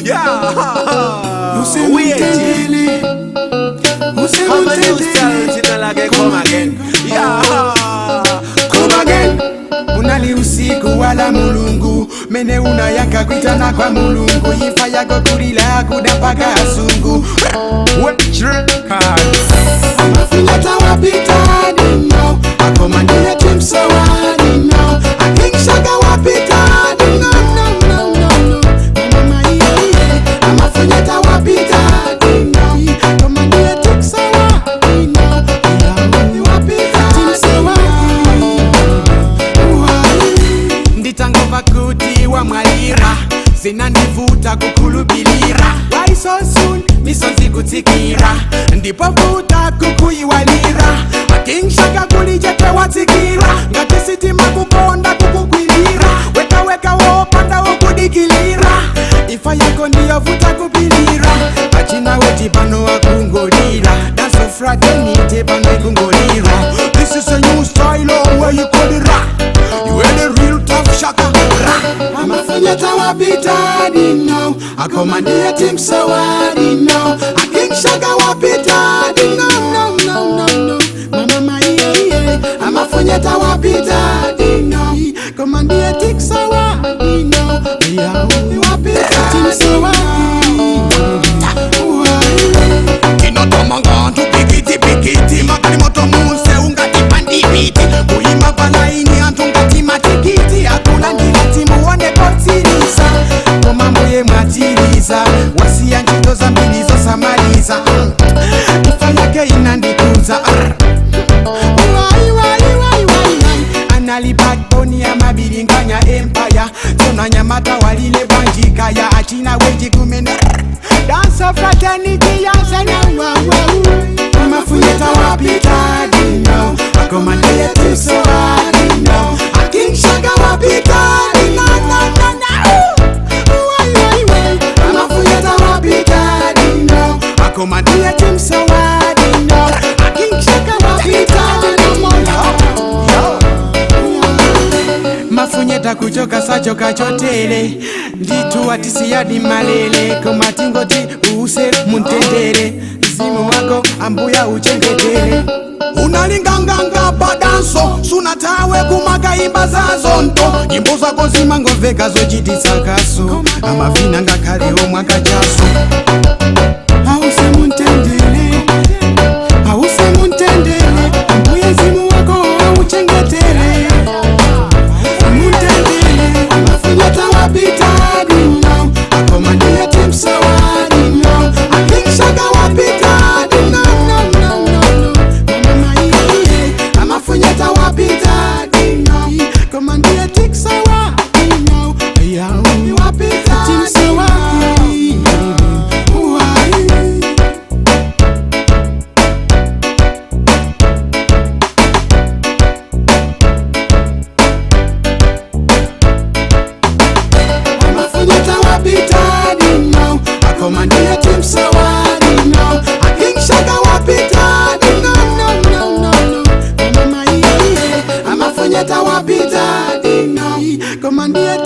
Yeah. Usemutendele. Come again. Yeah. Come again. Unali usiku wala mulungu, mene unayaka kuitana kwa mulungu, yifa yako kulila kudapaka asungu. Amafinyata wapita dino, akomandile timsawa dino, akingshaga wapita dino, no. Mama iye, amafinyata wapita dino, akomandile timsawa dino, wapita timsawa nditangova kuti wamwalira, zinandivuta kukulubilira. Why so soon misonzi kutsikira, ndipo vuta kukuyiwalira. Akinshaka kulijete watsikira, ngati sitima kuponda kukugwirira. Weka wopanda wokudikilira, ifa yako ndiyo vuta kupilira. Achina weti pano wakungolira, dance of fraternity pano ikungolira. This is a new style where you call it rap. You ain't a real tough shaka rap. Amafinyata wapita dino, akomandile timsawa dino, akingshaga wapita dino, no. Mama iye, amafinyata wapita dino, komandile timsawa dino, wapita timsawa dino. Kinotomangantu pikiti, makali moto munse ungati pandibiti, kuima palaini antu ngati matikiti, hakuna ngilati muone kotirisa, komambo ye mwatiriza, wasiya njito za mbilizo samaliza, ifa yake inandikuza. Anali backbone ya mabilinganya empire, tona nyamata walile banjika ya achina weji kumene. Dance of fraternity ya sana wawu. Amafunyeta wapita dino, akomandile timsawa dino, akingshaga wapita dino, amafunyeta wapita dino, akomandile timsawa dino, akingshaga wapita dino. Mafunyeta kuchoka sachoka chotele, nditu watisi yadi malele, komatingoti use muntendere, zimu wako ambuya uchengetele. Unalinganganga padanso, sunatawe kumakaimba za zonto, nyimbo zako zimangoveka zochitisa kaso, amafina ngakhaleo mwakachaso. Ause muntendere, ambuya zimu wako uchengetele. Wapita dino, akomandile timsawa dino, akingshaga wapita dino, no. Mama iye, amafunyeta wapita dino, komandile timsawa dino, wapita timsawa dino. Wapita dino, akomandile timsawa dino, akingshaga wapita dino, no. Mama iye, amafunyeta wapita dino, komandile